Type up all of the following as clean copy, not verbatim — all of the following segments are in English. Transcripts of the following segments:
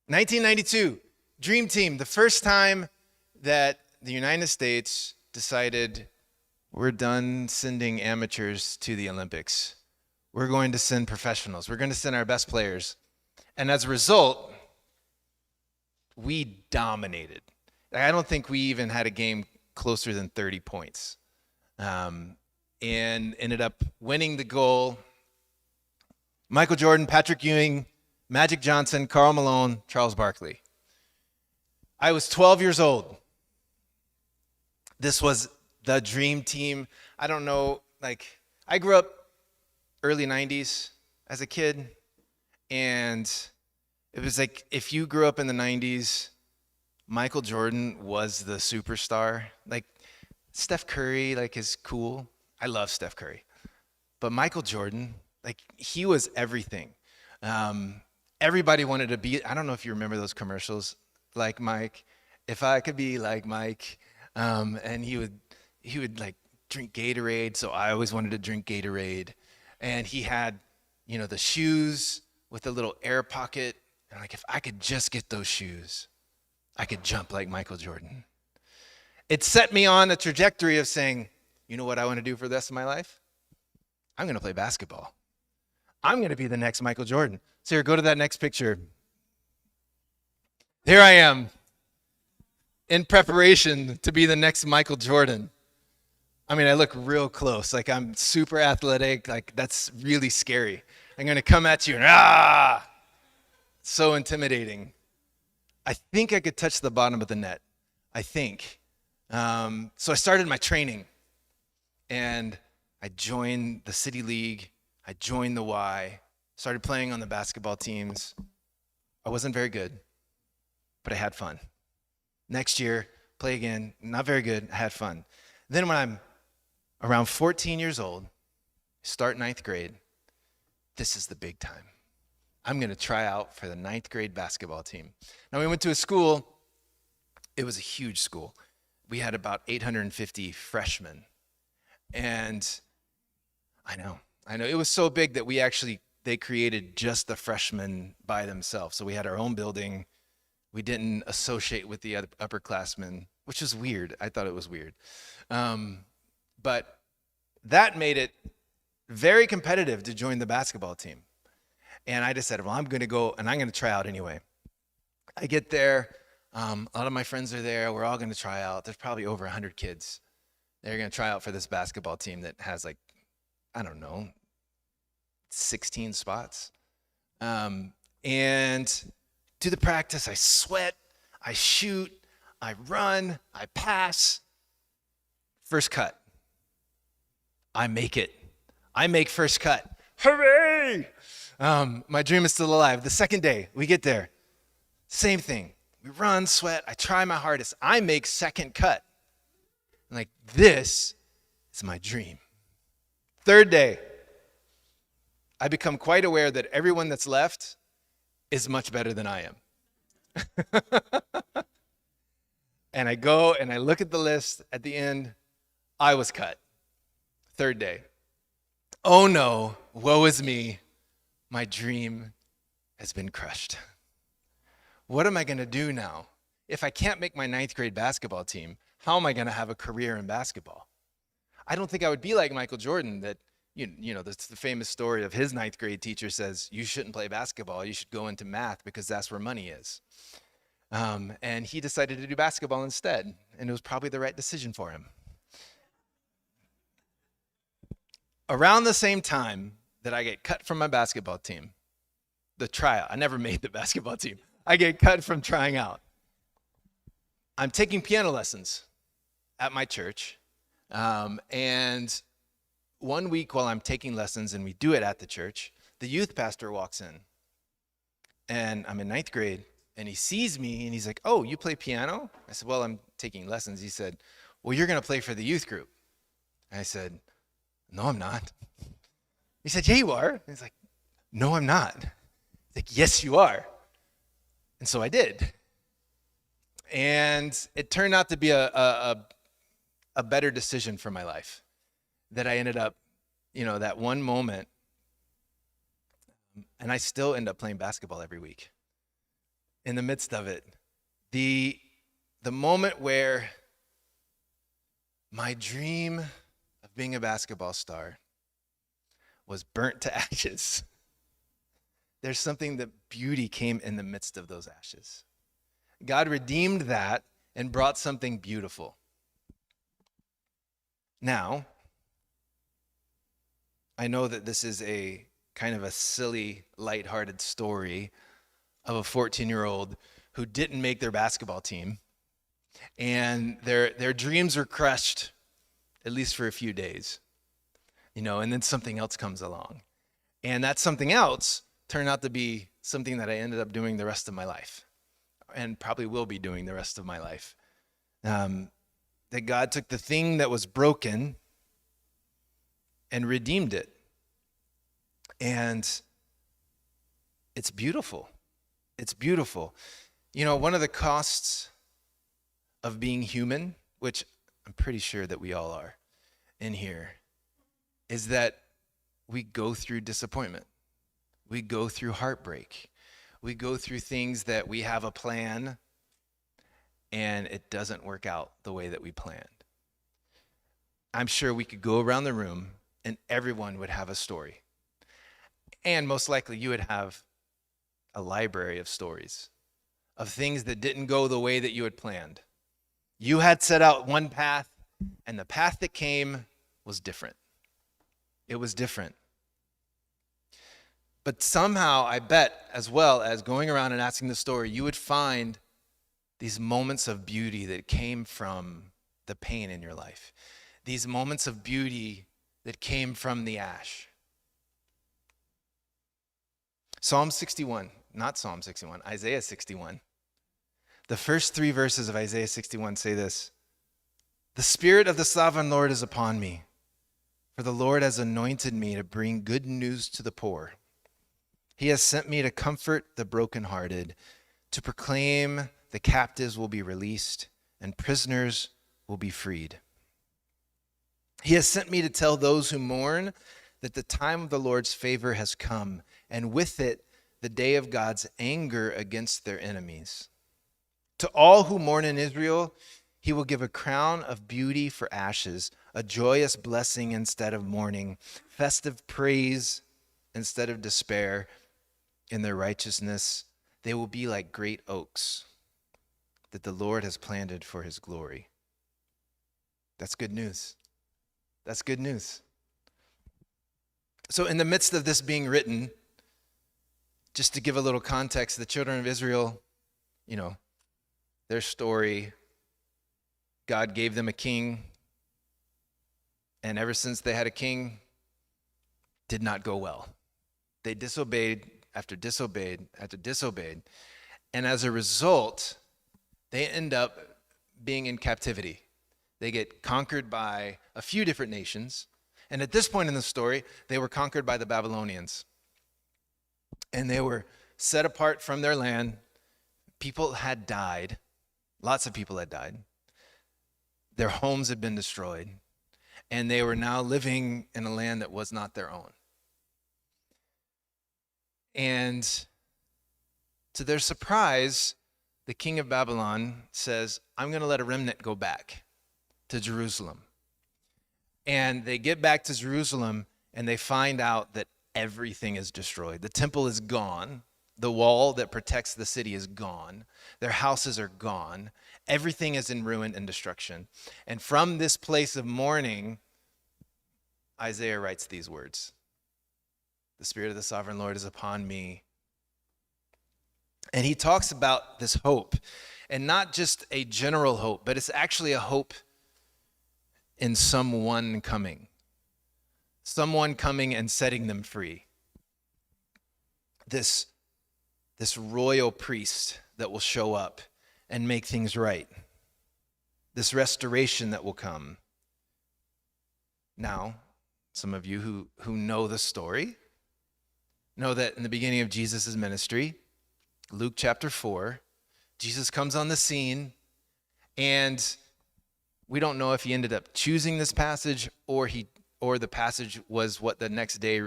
1992, Dream Team, the first time that the United States decided we're done sending amateurs to the Olympics. We're going to send professionals. We're going to send our best players. And as a result, we dominated. I don't think we even had a game closer than 30 points. And ended up winning the goal. Michael Jordan, Patrick Ewing, Magic Johnson, Karl Malone, Charles Barkley. I was 12 years old. This was the dream team. I don't know, I grew up early 90s as a kid, and it was like if you grew up in the 90s, Michael Jordan was the superstar. Like Steph Curry, is cool. I love Steph Curry. But Michael Jordan, he was everything. Everybody wanted to be, I don't know if you remember those commercials, like Mike, if I could be like Mike. And he would drink Gatorade, so I always wanted to drink Gatorade. And he had, the shoes with the little air pocket. And if I could just get those shoes, I could jump like Michael Jordan. It set me on a trajectory of saying, you know what I want to do for the rest of my life? I'm going to play basketball. I'm going to be the next Michael Jordan. So here, go to that next picture. Here I am in preparation to be the next Michael Jordan. I mean, I look real close. I'm super athletic. That's really scary. I'm going to come at you and so intimidating. I think I could touch the bottom of the net. I think. So I started my training, and I joined the City League. I joined the Y, started playing on the basketball teams. I wasn't very good, but I had fun. Next year, play again, not very good, I had fun. Then when I'm around 14 years old, start ninth grade, this is the big time. I'm going to try out for the ninth grade basketball team. Now, we went to a school, it was a huge school. We had about 850 freshmen. And I know, it was so big that they created just the freshmen by themselves. So we had our own building. We didn't associate with the upperclassmen, which is weird. I thought it was weird. But that made it very competitive to join the basketball team. And I decided, well, I'm going to go and I'm going to try out anyway. I get there. A lot of my friends are there. We're all going to try out. There's probably over 100 kids. They're going to try out for this basketball team that has 16 spots. And do the practice. I sweat. I shoot. I run. I pass. First cut. I make it. I make first cut. Hooray! My dream is still alive. The second day, we get there. Same thing. We run, sweat. I try my hardest. I make second cut. I'm this is my dream. Third day, I become quite aware that everyone that's left is much better than I am. And I go and I look at the list at the end. I was cut. Third day. Oh no, woe is me. My dream has been crushed. What am I going to do now? If I can't make my ninth grade basketball team, how am I going to have a career in basketball? I don't think I would be like Michael Jordan, that, that's the famous story of his ninth grade teacher says, you shouldn't play basketball, you should go into math because that's where money is. And he decided to do basketball instead, and it was probably the right decision for him. Around the same time that I get cut from my basketball team, the tryout, I never made the basketball team. I get cut from trying out. I'm taking piano lessons at my church. And one week while I'm taking lessons, and we do it at the church, the youth pastor walks in. And I'm in ninth grade, and he sees me, and he's like, oh, you play piano? I said, well, I'm taking lessons. He said, well, you're going to play for the youth group. And I said, no, I'm not. He said, yeah, you are. And he's like, no, I'm not. He's like, yes, you are. And so I did. And it turned out to be a better decision for my life, that I ended up, that one moment, and I still end up playing basketball every week. in the midst of it. The moment where my dream of being a basketball star was burnt to ashes. There's something that beauty came in the midst of those ashes. God redeemed that and brought something beautiful. Now, I know that this is a kind of a silly, lighthearted story of a 14-year-old who didn't make their basketball team, and their dreams were crushed, at least for a few days, and then something else comes along. And that something else turned out to be something that I ended up doing the rest of my life, and probably will be doing the rest of my life. That God took the thing that was broken and redeemed it. And it's beautiful. It's beautiful. One of the costs of being human, which I'm pretty sure that we all are in here, is that we go through disappointment. We go through heartbreak. We go through things that we have a plan and it doesn't work out the way that we planned. I'm sure we could go around the room and everyone would have a story. And most likely you would have a library of stories of things that didn't go the way that you had planned. You had set out one path, and the path that came was different. It was different. But somehow, I bet, as well as going around and asking the story, you would find these moments of beauty that came from the pain in your life. These moments of beauty that came from the ash. Isaiah 61. The first 3 verses of Isaiah 61 say this: "The Spirit of the Sovereign Lord is upon me, for the Lord has anointed me to bring good news to the poor. He has sent me to comfort the brokenhearted, to proclaim the captives will be released and prisoners will be freed. He has sent me to tell those who mourn that the time of the Lord's favor has come, and with it the day of God's anger against their enemies. To all who mourn in Israel, he will give a crown of beauty for ashes, a joyous blessing instead of mourning, festive praise instead of despair. In their righteousness, they will be like great oaks that the Lord has planted for his glory." That's good news. That's good news. So in the midst of this being written, just to give a little context, the children of Israel, their story, God gave them a king, and ever since they had a king, did not go well. They disobeyed after disobeyed after disobeyed, and as a result, they end up being in captivity. They get conquered by a few different nations, and at this point in the story, they were conquered by the Babylonians. And they were set apart from their land. People had died. Lots of people had died. Their homes had been destroyed. And they were now living in a land that was not their own. And to their surprise, the king of Babylon says, "I'm going to let a remnant go back to Jerusalem." And they get back to Jerusalem and they find out that everything is destroyed. The temple is gone. The wall that protects the city is gone. Their houses are gone. Everything is in ruin and destruction. And from this place of mourning, Isaiah writes these words: "The Spirit of the Sovereign Lord is upon me." And he talks about this hope, and not just a general hope, but it's actually a hope in someone coming and setting them free. This royal priest that will show up and make things right. This restoration that will come. Now, some of you who know the story know that in the beginning of Jesus' ministry, Luke chapter 4, Jesus comes on the scene, and we don't know if he ended up choosing this passage or the passage was what the next day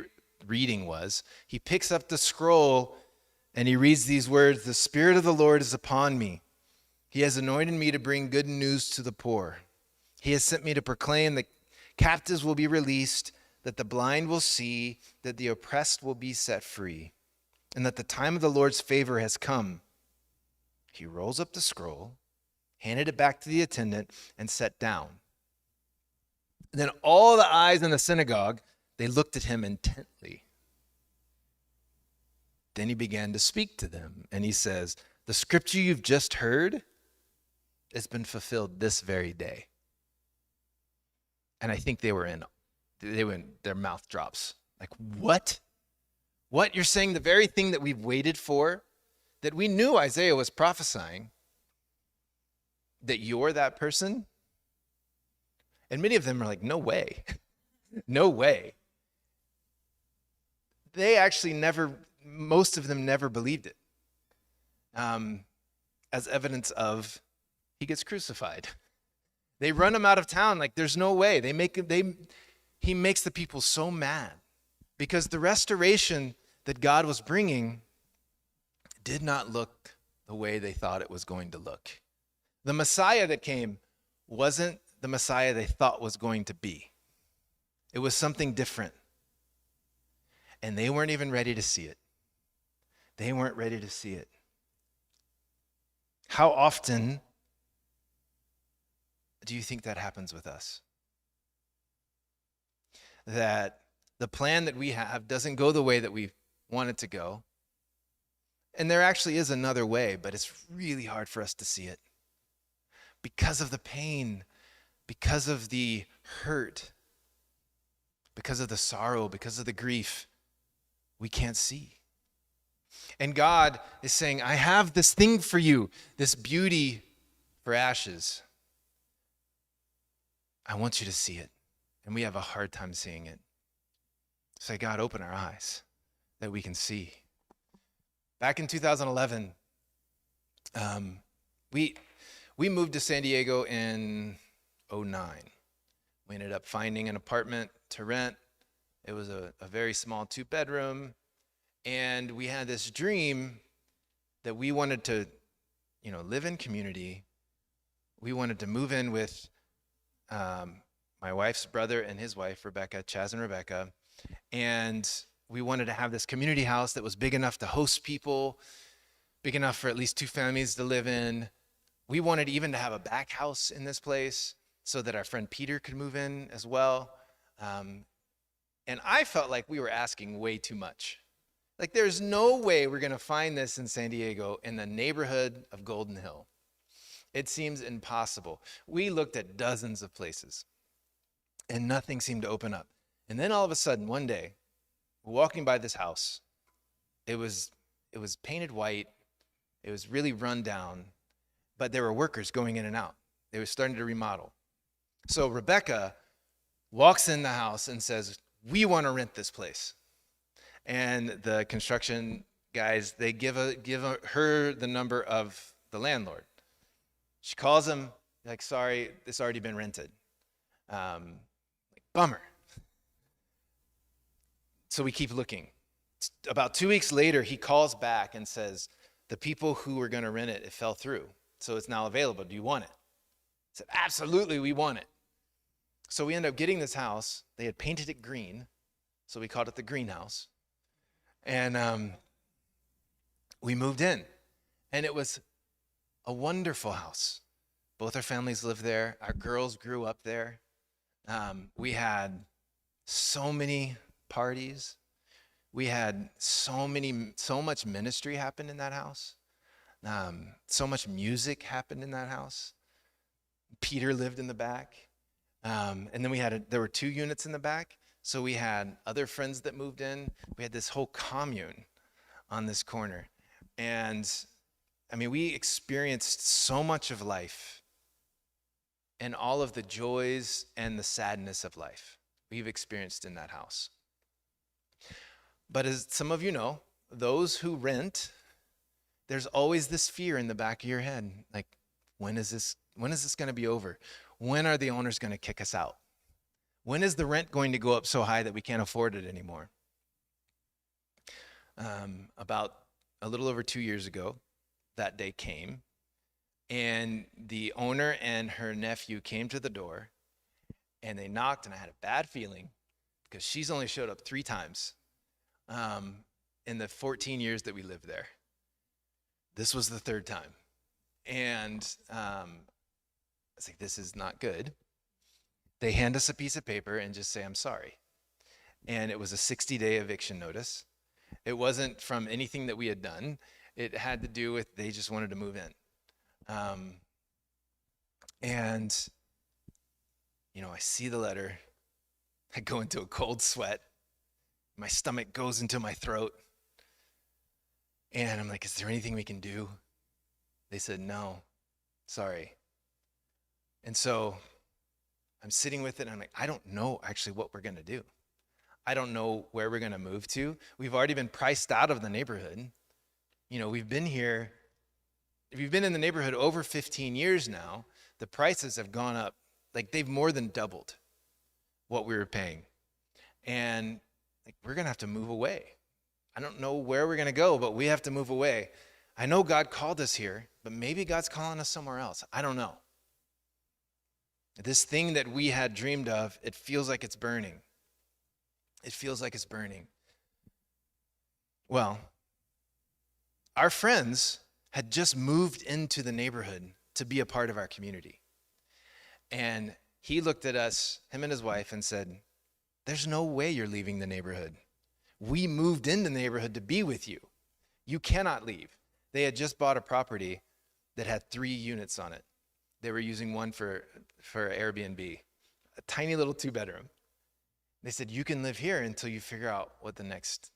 reading was. He picks up the scroll And he reads these words, "The Spirit of the Lord is upon me. He has anointed me to bring good news to the poor. He has sent me to proclaim that captives will be released, that the blind will see, that the oppressed will be set free, and that the time of the Lord's favor has come." He rolls up the scroll, handed it back to the attendant, and sat down. And then all the eyes in the synagogue, they looked at him intently. Then he began to speak to them, and he says, "The scripture you've just heard has been fulfilled this very day." And I think their mouth drops. Like, what? What? You're saying the very thing that we've waited for, that we knew Isaiah was prophesying, that you're that person? And many of them are like, no way. No way. They actually most of them never believed it. As evidence of, he gets crucified. They run him out of town like there's no way. He makes the people so mad because the restoration that God was bringing did not look the way they thought it was going to look. The Messiah that came wasn't the Messiah they thought was going to be. It was something different. And they weren't even ready to see it. They weren't ready to see it. How often do you think that happens with us? That the plan that we have doesn't go the way that we want it to go. And there actually is another way, but it's really hard for us to see it. Because of the pain, because of the hurt, because of the sorrow, because of the grief, we can't see. And God is saying, I have this thing for you, this beauty for ashes. I want you to see it. And we have a hard time seeing it. Say, God, open our eyes that we can see. Back in 2011, we moved to San Diego in 2009. We ended up finding an apartment to rent. It was a very small 2-bedroom. And we had this dream that we wanted to, live in community. We wanted to move in with my wife's brother and his wife, Rebecca, Chaz and Rebecca. And we wanted to have this community house that was big enough to host people, big enough for at least 2 families to live in. We wanted even to have a back house in this place so that our friend Peter could move in as well. And I felt like we were asking way too much. Like, there's no way we're going to find this in San Diego in the neighborhood of Golden Hill. It seems impossible. We looked at dozens of places, and nothing seemed to open up. And then all of a sudden, one day, walking by this house, it was painted white. It was really run down, but there were workers going in and out. They were starting to remodel. So Rebecca walks in the house and says, "We want to rent this place." And the construction guys, they give her the number of the landlord. She calls him, like, "Sorry, this already been rented." Bummer. So we keep looking. About 2 weeks later, he calls back and says, "The people who were going to rent it fell through, so it's now available. Do you want it?" I said, "Absolutely, we want it." So we ended up getting this house. They had painted it green, so we called it the greenhouse. And we moved in, and it was a wonderful house. Both our families lived there. Our girls grew up there. We had so many parties. We had so much ministry happened in that house. So much music happened in that house. Peter lived in the back. And then there were 2 units in the back. So we had other friends that moved in. We had this whole commune on this corner. And we experienced so much of life and all of the joys and the sadness of life we've experienced in that house. But as some of you know, those who rent, there's always this fear in the back of your head. Like, when is this going to be over? When are the owners going to kick us out? When is the rent going to go up so high that we can't afford it anymore? About a little over 2 years ago, that day came, and the owner and her nephew came to the door, and they knocked, and I had a bad feeling because she's only showed up 3 times in the 14 years that we lived there. This was the 3rd time. And I was like, this is not good. They hand us a piece of paper and just say, I'm sorry. And it was a 60-day eviction notice. It wasn't from anything that we had done. It had to do with they just wanted to move in. And, I see the letter. I go into a cold sweat. My stomach goes into my throat. And I'm like, is there anything we can do? They said, no, sorry. And so I'm sitting with it, and I'm like, I don't know actually what we're going to do. I don't know where we're going to move to. We've already been priced out of the neighborhood. We've been here. We've been in the neighborhood over 15 years now. The prices have gone up. Like, they've more than doubled what we were paying. And we're going to have to move away. I don't know where we're going to go, but we have to move away. I know God called us here, but maybe God's calling us somewhere else. I don't know. This thing that we had dreamed of, it feels like it's burning. It feels like it's burning. Well, our friends had just moved into the neighborhood to be a part of our community. And he looked at us, him and his wife, and said, there's no way you're leaving the neighborhood. We moved in the neighborhood to be with you. You cannot leave. They had just bought a property that had 3 units on it. They were using one for Airbnb, a tiny little 2-bedroom. They said, you can live here until you figure out what the next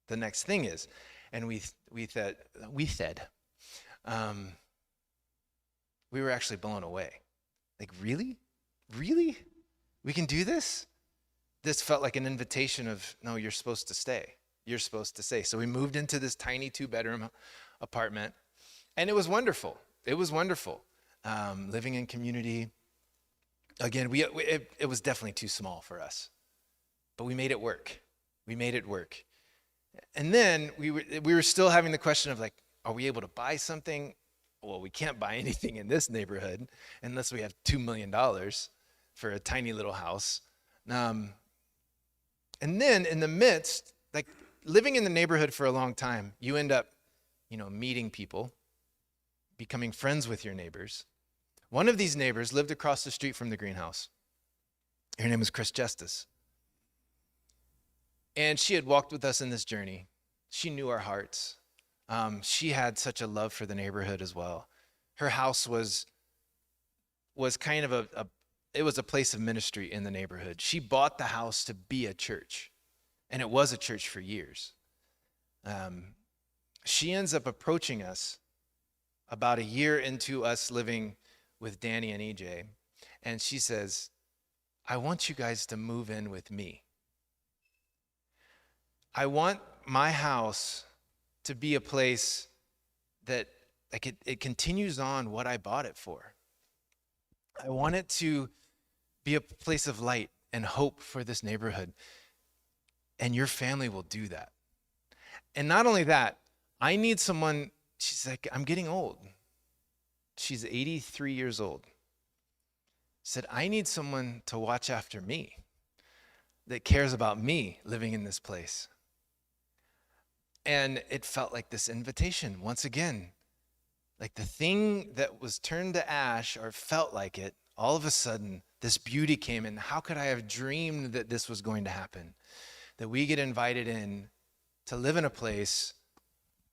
thing is. And we said, we were actually blown away. Like, really? Really? We can do this? This felt like an invitation of, no, you're supposed to stay. You're supposed to stay. So we moved into this tiny 2-bedroom apartment, and it was wonderful. It was wonderful. Living in community. Again, it was definitely too small for us, but we made it work. We made it work. And then we were still having the question of, like, are we able to buy something? Well, we can't buy anything in this neighborhood unless we have $2 million for a tiny little house. And then in the midst, like, living in the neighborhood for a long time, you end up, meeting people, becoming friends with your neighbors. One of these neighbors lived across the street from the greenhouse. Her name was Chris Justice. And she had walked with us in this journey. She knew our hearts. She had such a love for the neighborhood as well. Her house was kind of it was a place of ministry in the neighborhood. She bought the house to be a church, and it was a church for years. She ends up approaching us about a year into us living with Danny and EJ, and she says, I want you guys to move in with me. I want my house to be a place that, like, it continues on what I bought it for. I want it to be a place of light and hope for this neighborhood. And your family will do that. And not only that, I need someone. She's like, I'm getting old. She's 83 years old. Said, I need someone to watch after me that cares about me living in this place. And it felt like this invitation once again. Like, the thing that was turned to ash, or felt like it, all of a sudden, this beauty came in. How could I have dreamed that this was going to happen? That we get invited in to live in a place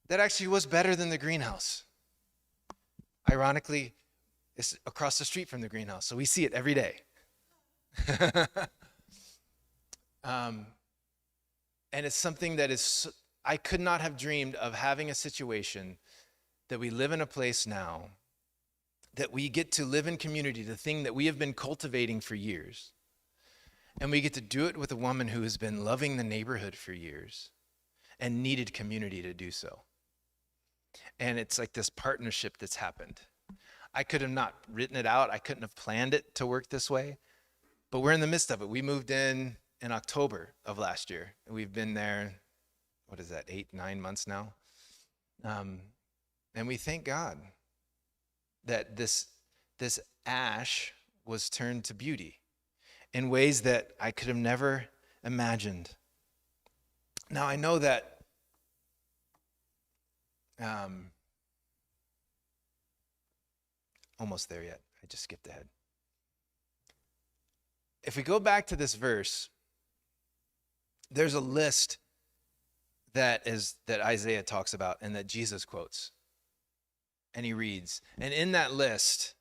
that actually was better than the greenhouse. Ironically, it's across the street from the greenhouse, so we see it every day. And it's something that I could not have dreamed of, having a situation that we live in a place now, that we get to live in community, the thing that we have been cultivating for years. And we get to do it with a woman who has been loving the neighborhood for years and needed community to do so. And it's like this partnership that's happened. I could have not written it out. I couldn't have planned it to work this way, but we're in the midst of it. We moved in October of last year, and we've been there, 8, 9 months now. And we thank God that this ash was turned to beauty in ways that I could have never imagined. Now, I know that almost there yet. I just skipped ahead. If we go back to this verse, there's a list that Isaiah talks about and that Jesus quotes. And he reads. And in that list,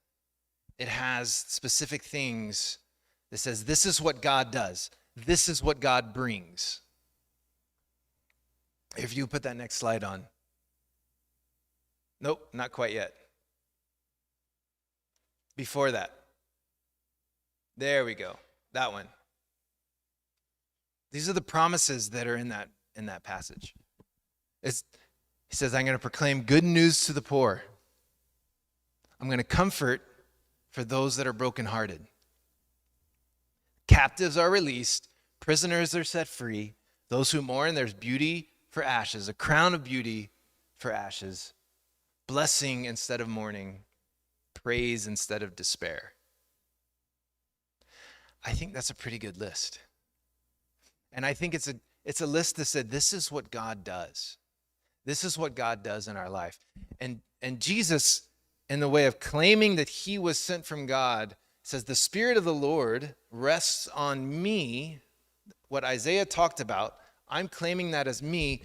it has specific things that says, this is what God does. This is what God brings. If you put that next slide on. Nope, not quite yet. Before that. There we go. That one. These are the promises that are in that passage. He says, I'm going to proclaim good news to the poor. I'm going to comfort for those that are brokenhearted. Captives are released. Prisoners are set free. Those who mourn, there's beauty for ashes, a crown of beauty for ashes, blessing instead of mourning, praise instead of despair. I think that's a pretty good list. And I think it's a list that said, this is what God does. This is what God does in our life. And Jesus, in the way of claiming that he was sent from God, says, the Spirit of the Lord rests on me. What Isaiah talked about, I'm claiming that as me,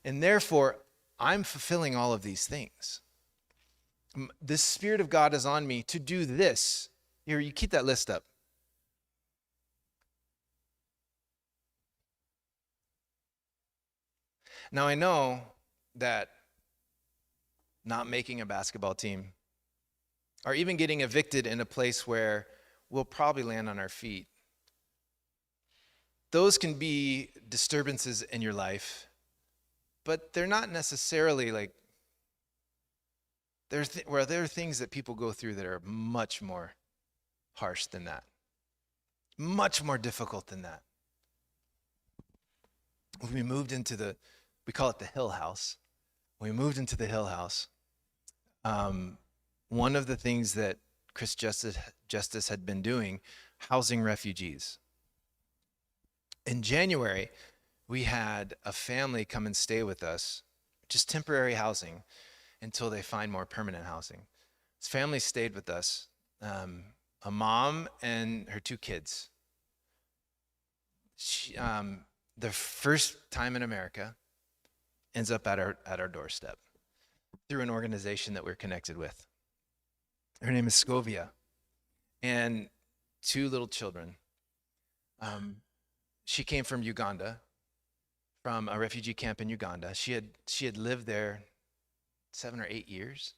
and therefore I'm fulfilling all of these things. The Spirit of God is on me to do this. Here, you keep that list up. Now, I know that not making a basketball team, or even getting evicted in a place where we'll probably land on our feet, those can be disturbances in your life, but they're not necessarily like, there are things that people go through that are much more harsh than that, much more difficult than that. When we moved into we call it the Hill House. When we moved into the Hill House, one of the things that Chris Justice had been doing, housing refugees. In January, we had a family come and stay with us, just temporary housing, until they find more permanent housing. This family stayed with us, a mom and her 2 kids. Their first time in America, ends up at our doorstep through an organization that we're connected with. Her name is Scovia, and 2 little children. She came from Uganda, from a refugee camp in Uganda. She had lived there 7 or 8 years.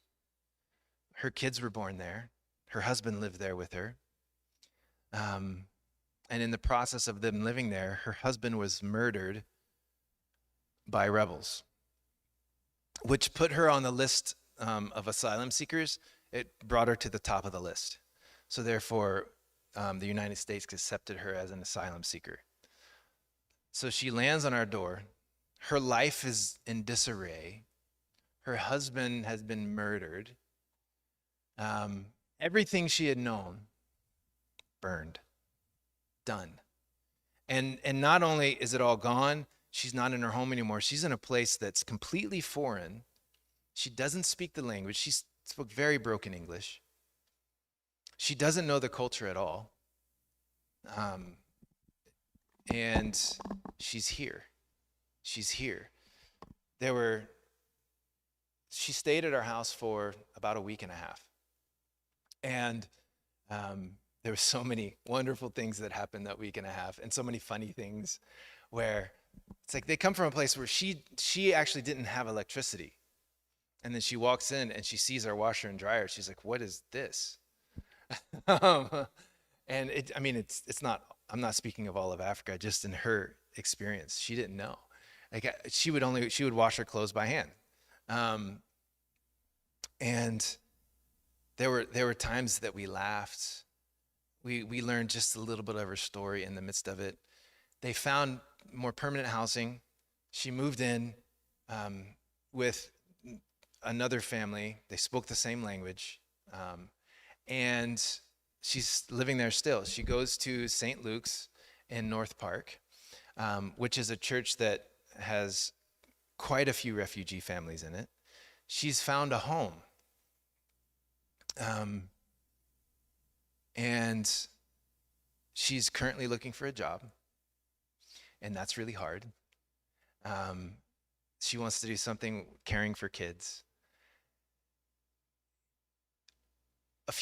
Her kids were born there. Her husband lived there with her. And in the process of them living there, her husband was murdered by rebels, which put her on the list of asylum seekers. It brought her to the top of the list. So therefore, the United States accepted her as an asylum seeker. So she lands on our door. Her life is in disarray. Her husband has been murdered. Everything she had known, burned, done. And not only is it all gone, she's not in her home anymore. She's in a place that's completely foreign. She doesn't speak the language. She spoke very broken English. She doesn't know the culture at all. And she's here. She's here. She stayed at our house for about a week and a half. And there were so many wonderful things that happened that week and a half, and so many funny things where it's like they come from a place where she actually didn't have electricity. And then she walks in and she sees our washer and dryer. She's like, what is this? And it's not, I'm not speaking of all of Africa, just in her experience. She didn't know. Like she would wash her clothes by hand. And there were times that we laughed. We learned just a little bit of her story in the midst of it. They found more permanent housing. She moved in with another family. They spoke the same language, and she's living there still. She goes to St. Luke's in North Park, which is a church that has quite a few refugee families in it. She's found a home, and she's currently looking for a job, and that's really hard. She wants to do something caring for kids.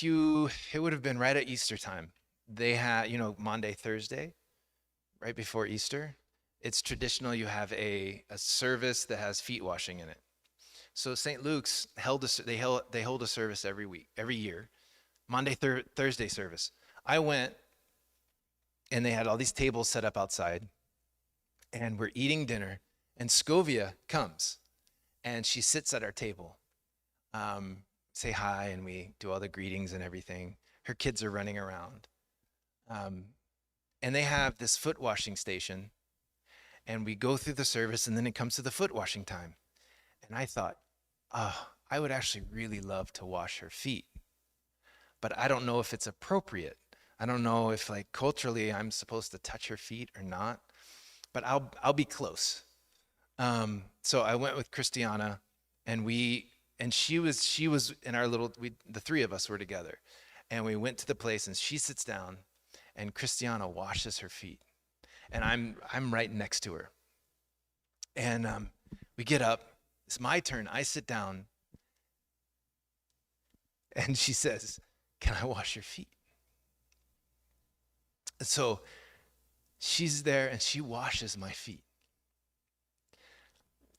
It would have been right at Easter time. They had, Monday, Thursday, right before Easter. It's traditional you have a service that has feet washing in it. So St. Luke's they hold a service every year, Monday, Thursday service. I went, and they had all these tables set up outside, and we're eating dinner, and Scovia comes, and she sits at our table. Say hi, and we do all the greetings and everything. Her kids are running around. And they have this foot washing station, and we go through the service, and then it comes to the foot washing time. And I thought, I would actually really love to wash her feet, but I don't know if it's appropriate. I don't know if culturally I'm supposed to touch her feet or not, but I'll be close. So I went with Christiana, and she was in our the three of us were together, and we went to the place, and she sits down, and Christiana washes her feet, and I'm right next to her, and we get up. It's my turn. I sit down, and she says, "Can I wash your feet?" And so she's there, and she washes my feet.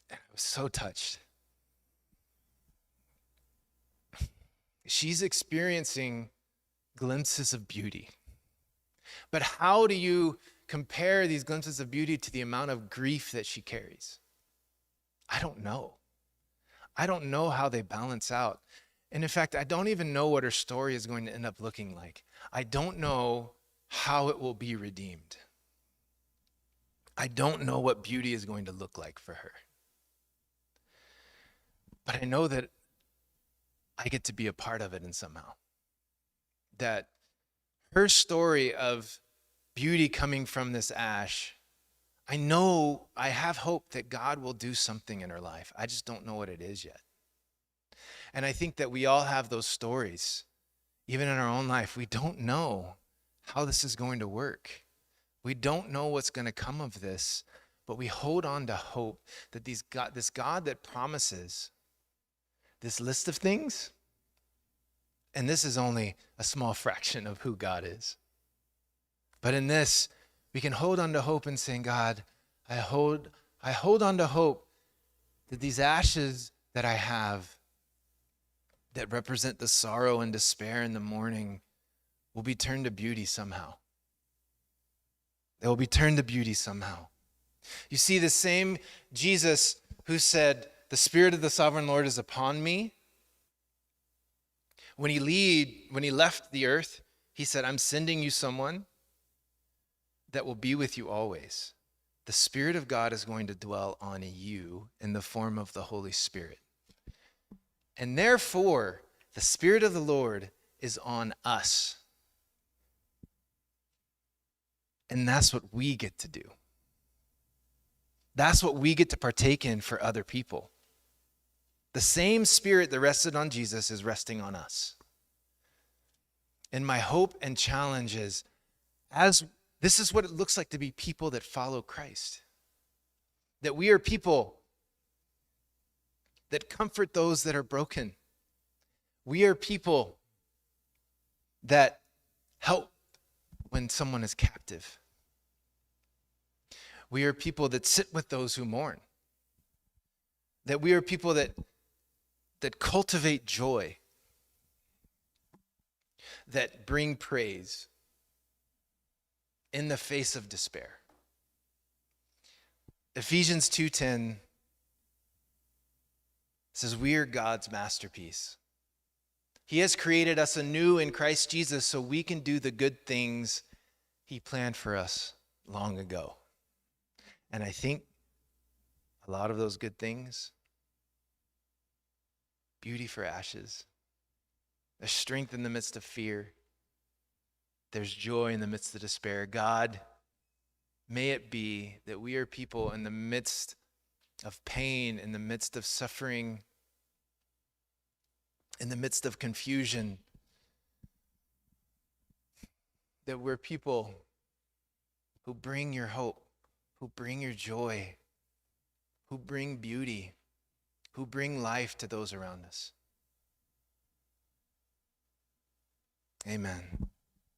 And I was so touched. She's experiencing glimpses of beauty. But how do you compare these glimpses of beauty to the amount of grief that she carries? I don't know. I don't know how they balance out. And in fact, I don't even know what her story is going to end up looking like. I don't know how it will be redeemed. I don't know what beauty is going to look like for her. But I know that I get to be a part of it in somehow. That her story of beauty coming from this ash, I have hope that God will do something in her life. I just don't know what it is yet. And I think that we all have those stories, even in our own life. We don't know how this is going to work. We don't know what's going to come of this, but we hold on to hope that this God that promises this list of things, and this is only a small fraction of who God is. But in this, we can hold on to hope and saying, God, I hold on to hope that these ashes that I have that represent the sorrow and despair and the mourning will be turned to beauty somehow. They will be turned to beauty somehow. You see, the same Jesus who said, "The Spirit of the Sovereign Lord is upon me." When he left the earth, he said, "I'm sending you someone that will be with you always." The Spirit of God is going to dwell on you in the form of the Holy Spirit. And therefore, the Spirit of the Lord is on us. And that's what we get to do. That's what we get to partake in for other people. The same Spirit that rested on Jesus is resting on us. And my hope and challenge is, this is what it looks like to be people that follow Christ. That we are people that comfort those that are broken. We are people that help when someone is captive. We are people that sit with those who mourn. That we are people that cultivate joy, that bring praise in the face of despair. Ephesians 2:10 says, "We are God's masterpiece. He has created us anew in Christ Jesus so we can do the good things he planned for us long ago." And I think a lot of those good things beauty for ashes. There's strength in the midst of fear. There's joy in the midst of despair. God, may it be that we are people in the midst of pain, in the midst of suffering, in the midst of confusion, that we're people who bring your hope, who bring your joy, who bring beauty, who bring life to those around us. Amen.